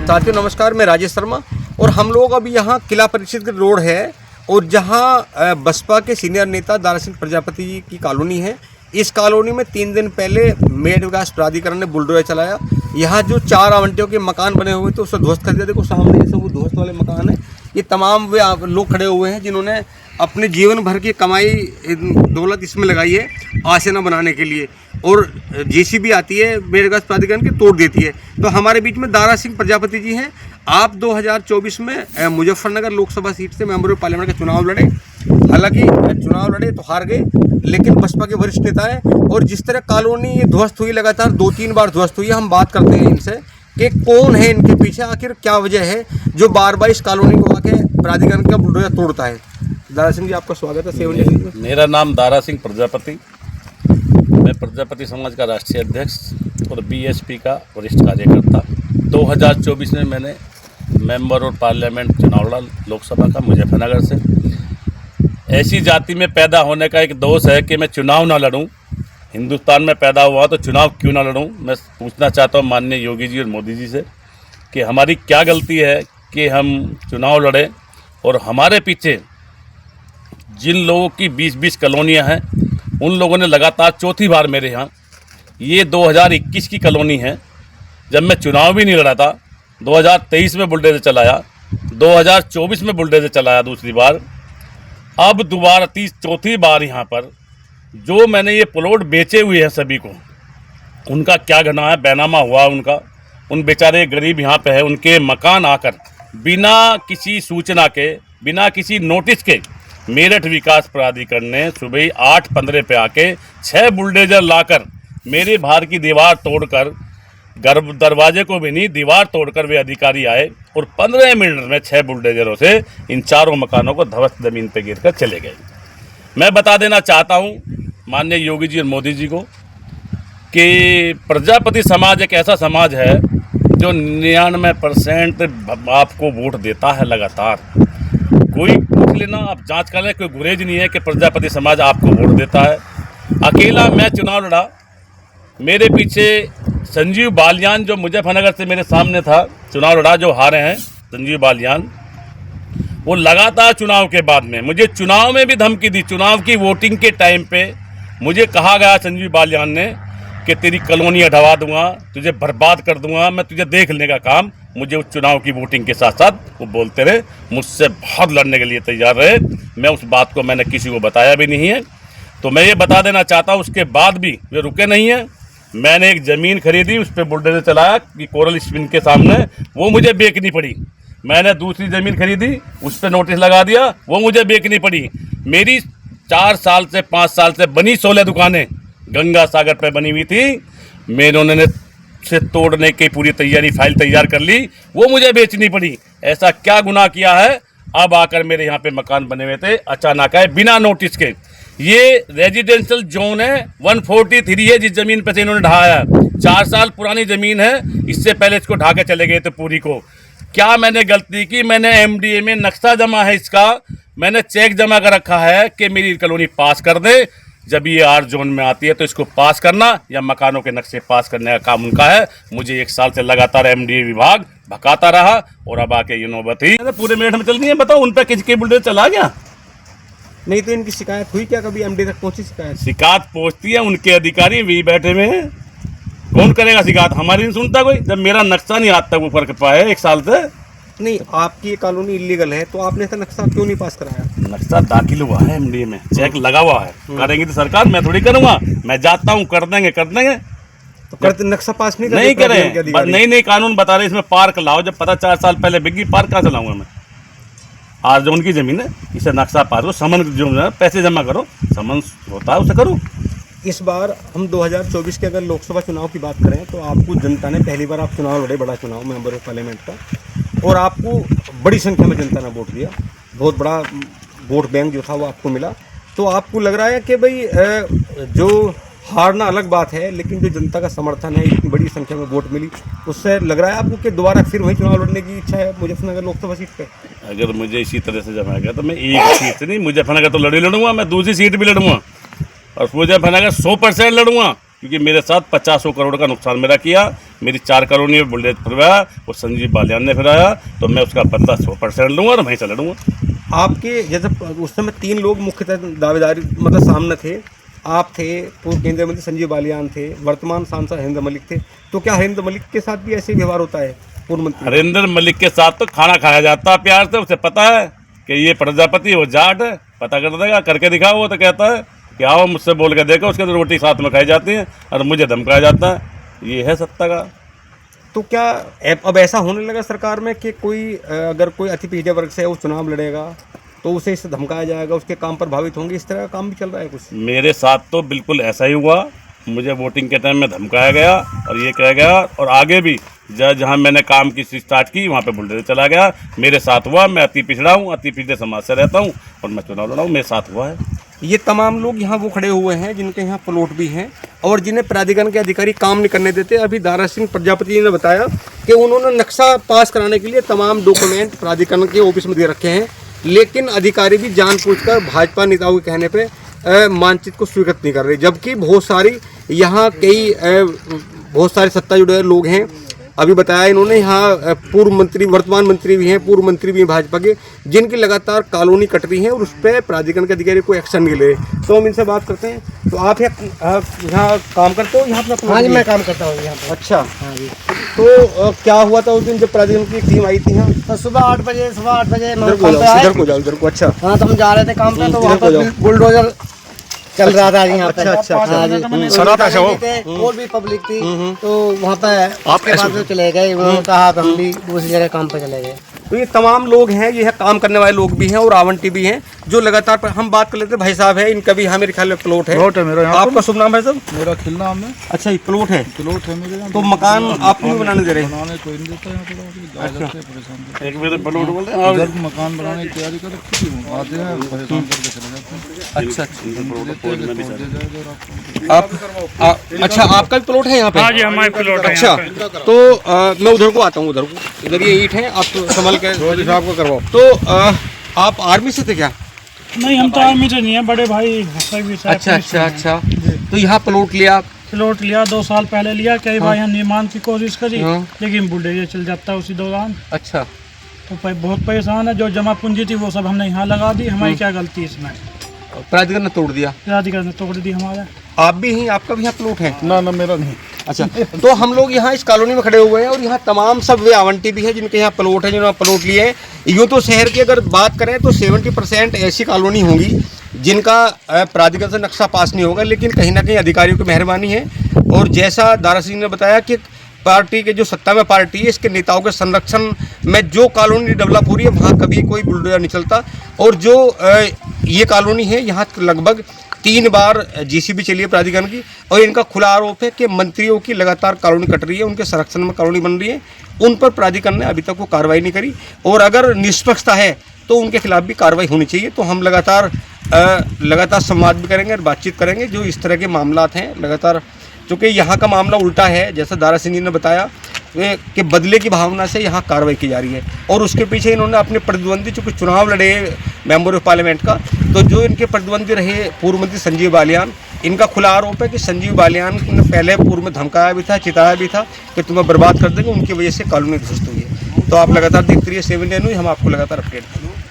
साथियों नमस्कार, मैं राजेश शर्मा और हम लोग अभी यहाँ किला परिषद के रोड है और जहाँ बसपा के सीनियर नेता दारा सिंह प्रजापति की कॉलोनी है। इस कॉलोनी में 3 दिन पहले मेड विकास प्राधिकरण ने बुलडोजर चलाया। यहाँ जो 4 आवंटियों के मकान बने हुए थे उससे ध्वस्त कर दिया। देखो सामने ये सब वो ध्वस्त वाले मकान है। ये तमाम वे लोग खड़े हुए हैं जिन्होंने अपने जीवन भर की कमाई दौलत इसमें लगाई है आसीना बनाने के लिए, और जेसीबी आती है मेड विकास प्राधिकरण की तोड़ देती है। तो हमारे बीच में दारा सिंह प्रजापति जी हैं। आप 2024 में मुजफ्फरनगर लोकसभा सीट से मेंबर ऑफ पार्लियामेंट का चुनाव लड़े। हालांकि चुनाव लड़े तो हार गए, लेकिन बसपा के वरिष्ठ नेता हैं। और जिस तरह कॉलोनी ध्वस्त हुई, लगातार 2-3 बार ध्वस्त हुई है, हम बात करते हैं इनसे कि कौन है इनके पीछे, आखिर क्या वजह है जो बार बार इस कॉलोनी को आके प्राधिकरण का बुलडोजर तोड़ता है। दारा सिंह जी, आपका स्वागत है सेवन न्यूज़ में। मेरा नाम दारा सिंह प्रजापति, मैं प्रजापति समाज का राष्ट्रीय अध्यक्ष और बीएसपी का वरिष्ठ कार्यकर्ता। 2024 में मैंने मेंबर और पार्लियामेंट चुनाव लड़ा लोकसभा का मुजफ्फरनगर से। ऐसी जाति में पैदा होने का एक दोष है कि मैं चुनाव ना लड़ूं। हिंदुस्तान में पैदा हुआ तो चुनाव क्यों ना लड़ूं। मैं पूछना चाहता हूं माननीय योगी जी और मोदी जी से कि हमारी क्या गलती है कि हम चुनाव लड़े, और हमारे पीछे जिन लोगों की 20-20 कॉलोनियाँ हैं उन लोगों ने लगातार चौथी बार मेरे यहाँ, ये 2021 की कॉलोनी है जब मैं चुनाव भी नहीं लड़ा था। 2023 में बुलडोजर चलाया, 2024 में बुलडोजर चलाया दूसरी बार, अब दोबारा चौथी बार यहाँ पर जो मैंने ये प्लॉट बेचे हुए हैं सभी को, उनका क्या घटना है, बैनामा हुआ उनका। उन बेचारे गरीब यहाँ पे है, उनके मकान आकर बिना किसी सूचना के, बिना किसी नोटिस के मेरठ विकास प्राधिकरण ने सुबह 8:15 पे आके 6 बुलडोजर लाकर मेरे बाहर की दीवार तोड़कर, दरवाजे को भी नहीं दीवार तोड़कर वे अधिकारी आए और 15 मिनट में 6 बुलडोजरों से इन चारों मकानों को ध्वस्त जमीन पर गिर कर चले गए। मैं बता देना चाहता हूँ माननीय योगी जी और मोदी जी को कि प्रजापति समाज एक ऐसा समाज है जो 99% आपको वोट देता है लगातार। कोई पूछ लेना, आप जांच कर लें, कोई गुरेज नहीं है कि प्रजापति समाज आपको वोट देता है। अकेला मैं चुनाव लड़ा, मेरे पीछे संजीव बालियान जो मुजफ्फरनगर से मेरे सामने था, चुनाव लड़ा, जो हारे हैं संजीव बालियान, वो लगातार चुनाव के बाद में मुझे चुनाव में भी धमकी दी। चुनाव की वोटिंग के टाइम पे मुझे कहा गया संजीव बालियान ने कि तेरी कॉलोनी हटवा दूंगा, तुझे बर्बाद कर दूंगा, मैं तुझे देख लेने का काम। मुझे उस चुनाव की वोटिंग के साथ साथ वो बोलते रहे, मुझसे बहुत लड़ने के लिए तैयार रहे। मैं उस बात को मैंने किसी को बताया भी नहीं है। तो मैं ये बता देना चाहता हूँ, उसके बाद भी वे रुके नहीं हैं। मैंने एक ज़मीन खरीदी, उस पर बुलडोजर चलाया कि कोरल स्पिन के सामने, वो मुझे बेचनी पड़ी। मैंने दूसरी ज़मीन खरीदी, उस पर नोटिस लगा दिया, वो मुझे बेचनी पड़ी। मेरी 4 साल से 5 साल से बनी 16 दुकानें गंगा सागर पे बनी हुई थी, मैंने से तोड़ने की पूरी तैयारी, फाइल तैयार कर ली, वो मुझे बेचनी पड़ी। ऐसा क्या गुनाह किया है? अब आकर मेरे यहाँ पे मकान बने हुए थे, अचानक आए बिना नोटिस के। ये रेजिडेंशियल जोन है, 143 है जिस ज़मीन पे से इन्होंने ढहाया। 4 साल पुरानी ज़मीन है, इससे पहले इसको ढहा के चले गए थे पूरी को। क्या मैंने गलती की? मैंने MDA में नक्शा जमा है इसका, मैंने चेक जमा कर रखा है कि मेरी कॉलोनी पास कर दे। जब ये R जोन में आती है तो इसको पास करना या मकानों के नक्शे पास करने का काम उनका है। मुझे 1 साल से लगातार MDA विभाग भगाता रहा और अब आके ये नौबत ही पूरे मेरठ में चल रही है। बताओ उन पर किसके बुलडोजर चला गया? नहीं तो इनकी शिकायत हुई क्या? कभी MD तक पहुंची शिकायत पहुंचती है, उनके अधिकारी भी बैठे हुए हैं। कौन करेगा शिकायत? हमारी नहीं सुनता कोई। जब मेरा नक्शा नहीं आता ऊपर के पाए 1 साल से। नहीं, आपकी कॉलोनी इलीगल है तो आपने ऐसा नक्शा क्यों नहीं पास कराया? नक्शा दाखिल हुआ है MDA में, चेक लगा हुआ है। करेंगी तो सरकार, मैं थोड़ी करूंगा। मैं जाता हूँ, कर देंगे तो करते नक्शा पास नहीं करें। नहीं कानून बता रहे इसमें पार्क लाओ। जब पता 4 साल पहले बिकी, पार्क कहाँ चलाऊंगा मैं? R जोन की जमीन है, इसे नक्शा पास करो, समन जो पैसे जमा करो, समन होता है उसे करो। इस बार हम 2024 के अगर लोकसभा चुनाव की बात करें तो आपको जनता ने, पहली बार आप चुनाव लड़े, बड़ा चुनाव मेंबर ऑफ पार्लियामेंट का, और आपको बड़ी संख्या में जनता ने वोट दिया। बहुत बड़ा वोट बैंक जो था वो आपको मिला। तो आपको लग रहा है कि भाई जो हारना अलग बात है, लेकिन जो जनता का समर्थन है, इतनी बड़ी संख्या में वोट मिली, उससे लग रहा है आपको कि दोबारा फिर वही चुनाव लड़ने की इच्छा है मुजफ्फरनगर लोकसभा सीट पे? अगर मुझे इसी तरह से जमाया गया तो मैं एक सीट से नहीं, मुजफ्फरनगर तो लड़ूंगा, मैं दूसरी सीट भी लड़ूंगा और मुजफ्फरनगर 100% लड़ूंगा, क्योंकि मेरे साथ 50 करोड़ का नुकसान मेरा किया। मेरी 4 कॉलोनी में बुलडोजर फिरवाया, वो संजीव बालियान ने फिराया, तो मैं उसका बदला 100% लूँगा और वहीं से लड़ूंगा। आपके जैसे उस समय 3 लोग मुख्यतः दावेदारी मतलब सामने थे, आप थे, पूर्व केंद्रीय मंत्री संजीव बालियान थे, वर्तमान सांसद हरिंदर मलिक थे। तो क्या हरिंदर मलिक के साथ भी ऐसे व्यवहार होता है? पूर्व मंत्री हरिंदर मलिक के साथ तो खाना खाया जाता है प्यार से, उसे पता है कि ये प्रजापति वो जाट है, पता कर देगा, करके दिखाओ। वो तो कहता है कि आओ मुझसे बोल के देखो, उसके तो रोटी साथ में खाई जाती है और मुझे धमकाया जाता है। ये है सत्ता का। तो क्या अब ऐसा होने लगा सरकार में कि कोई अगर कोई अति पिछड़े वर्ग से वो चुनाव लड़ेगा तो उसे इससे धमकाया जाएगा, उसके काम प्रभावित होंगे, इस तरह का काम भी चल रहा है कुछ? मेरे साथ तो बिल्कुल ऐसा ही हुआ। मुझे वोटिंग के टाइम में धमकाया गया और ये कहा गया, और आगे भी जहाँ मैंने काम की स्टार्ट की वहाँ पे बुलडोजर चला गया। मेरे साथ हुआ। मैं अति पिछड़ा हूँ, अति पिछड़े समाज से रहता हूँ और मैं चुनाव लड़ा हूँ, मेरे साथ हुआ है। ये तमाम लोग यहाँ वो खड़े हुए हैं जिनके यहाँ प्लॉट भी हैं और जिन्हें प्राधिकरण के अधिकारी काम नहीं करने देते। अभी दारा सिंह प्रजापति जी ने बताया कि उन्होंने नक्शा पास कराने के लिए तमाम डॉक्यूमेंट प्राधिकरण के ऑफिस में दे रखे हैं, लेकिन अधिकारी भी जानबूझकर भाजपा नेताओं के कहने पे मानचित्र को स्वीकृत नहीं कर रहे। जबकि बहुत सारी यहाँ बहुत सारे सत्ता जुड़े लोग हैं। अभी बताया इन्होंने यहाँ पूर्व मंत्री, वर्तमान मंत्री भी हैं, पूर्व मंत्री भी हैं भाजपा के, जिनकी लगातार कॉलोनी कट रही है और उस पर प्राधिकरण के अधिकारी कोई एक्शन नहीं ले। तो हम इनसे बात करते हैं। तो आप यहाँ काम करते हो यहाँ पर? हाँ जी, मैं काम करता हूँ यहाँ पर। अच्छा, हाँ जी। तो क्या हुआ था उस दिन जब प्राधिकरण की टीम आई थी यहाँ? तो सुबह 8 बजे इधर को। अच्छा हाँ, तो हम जा रहे थे काम पे, तो वहाँ पर बुलडोजर चल रहा था यहाँ पे। अच्छा। हाँ जी, सुना था वो। और भी पब्लिक थी, तो वहाँ पे आपके बाद में चले गए। उन्होंने कहा तो हम भी दूसरी जगह काम पे चले गए। तो ये तमाम लोग हैं, ये है काम करने वाले लोग भी हैं और आवंटी भी हैं जो लगातार हम बात कर लेते हैं। भाई साहब है, इनका भी यहाँ मेरे ख्याल में प्लॉट है मेरा यहाँ आपका शुभ नाम है सर? मेरा खिल नाम है। अच्छा, ये प्लॉट है मेरे यहाँ। तो मकान आपको भी बनाने दे रहे हैं? बनाने कोई नहीं देता यहाँ पर, आदत से परेशान एक मेरे प्लॉट बोल रहे हैं। इधर मकान बनाने की तैयारी कर रखी थी, वो आते हैं परेशान करके चले जाते हैं। अच्छा अच्छा, अच्छा, आपका भी प्लॉट है यहाँ पे? हाँ जी, हमारे प्लॉट है। अच्छा, तो मैं उधर को आता हूँ, इधर ये ईंट है, आप संभल के साहब को करवाओ। तो आप आर्मी से थे क्या? नहीं, हम तो आर्मी से नहीं है, बड़े भाई सर्विस है। अच्छा। तो यहाँ प्लॉट लिया? प्लॉट लिया 2 साल पहले लिया। कई बार यहाँ निर्माण की कोशिश करी, हाँ। लेकिन बुलडोजर चल जाता है उसी दौरान। अच्छा, तो बहुत परेशान है। जो जमा पूंजी थी वो सब हमने यहाँ लगा दी। हमारी क्या गलती है इसमें? प्राधिकरण ने तोड़ दिया? प्राधिकरण ने तोड़ दी हमारा। आप भी हैं, आपका भी यहाँ प्लॉट है? ना मेरा नहीं। अच्छा, तो हम लोग यहाँ इस कॉलोनी में खड़े हुए हैं और यहाँ तमाम सब वे आवंटी भी है जिनके यहाँ प्लॉट है, जिन्होंने प्लॉट लिए हैं। यूँ तो शहर की अगर बात करें तो 70% ऐसी कॉलोनी होंगी जिनका प्राधिकरण से नक्शा पास नहीं होगा, लेकिन कहीं ना कहीं अधिकारियों की मेहरबानी है। और जैसा दारा सिंह ने बताया कि पार्टी के जो सत्ता में पार्टी है, इसके नेताओं के संरक्षण में जो कॉलोनी डेवलप हो रही है वहाँ कभी कोई बुलडोजर नहीं चलता। और जो ये कॉलोनी है यहाँ लगभग 3 बार जीसीबी चली है प्राधिकरण की, और इनका खुला आरोप है कि मंत्रियों की लगातार कॉलोनी कट रही है, उनके संरक्षण में कॉलोनी बन रही है, उन पर प्राधिकरण ने अभी तक वो कार्रवाई नहीं करी। और अगर निष्पक्षता है तो उनके खिलाफ भी कार्रवाई होनी चाहिए। तो हम लगातार संवाद भी करेंगे और बातचीत करेंगे जो इस तरह के मामलात हैं लगातार, क्योंकि यहाँ का मामला उल्टा है। जैसा दारा सिंह जी ने बताया कि बदले की भावना से यहाँ कार्रवाई की जा रही है और उसके पीछे इन्होंने अपने प्रतिद्वंदी, चूँकि चुनाव लड़े मेंबर ऑफ पार्लियामेंट का, तो जो इनके प्रतिद्वंदी रहे पूर्व मंत्री संजीव बालियान, इनका खुला आरोप है कि संजीव बालियान ने पहले पूर्व में धमकाया भी था, चिताया भी था कि तुम्हें बर्बाद कर देंगे, उनकी वजह से कॉलोनी ध्वस्त हुई है। तो आप लगातार देखते रहिए 7 न्यूज़, हम आपको लगातार अपडेट करेंगे।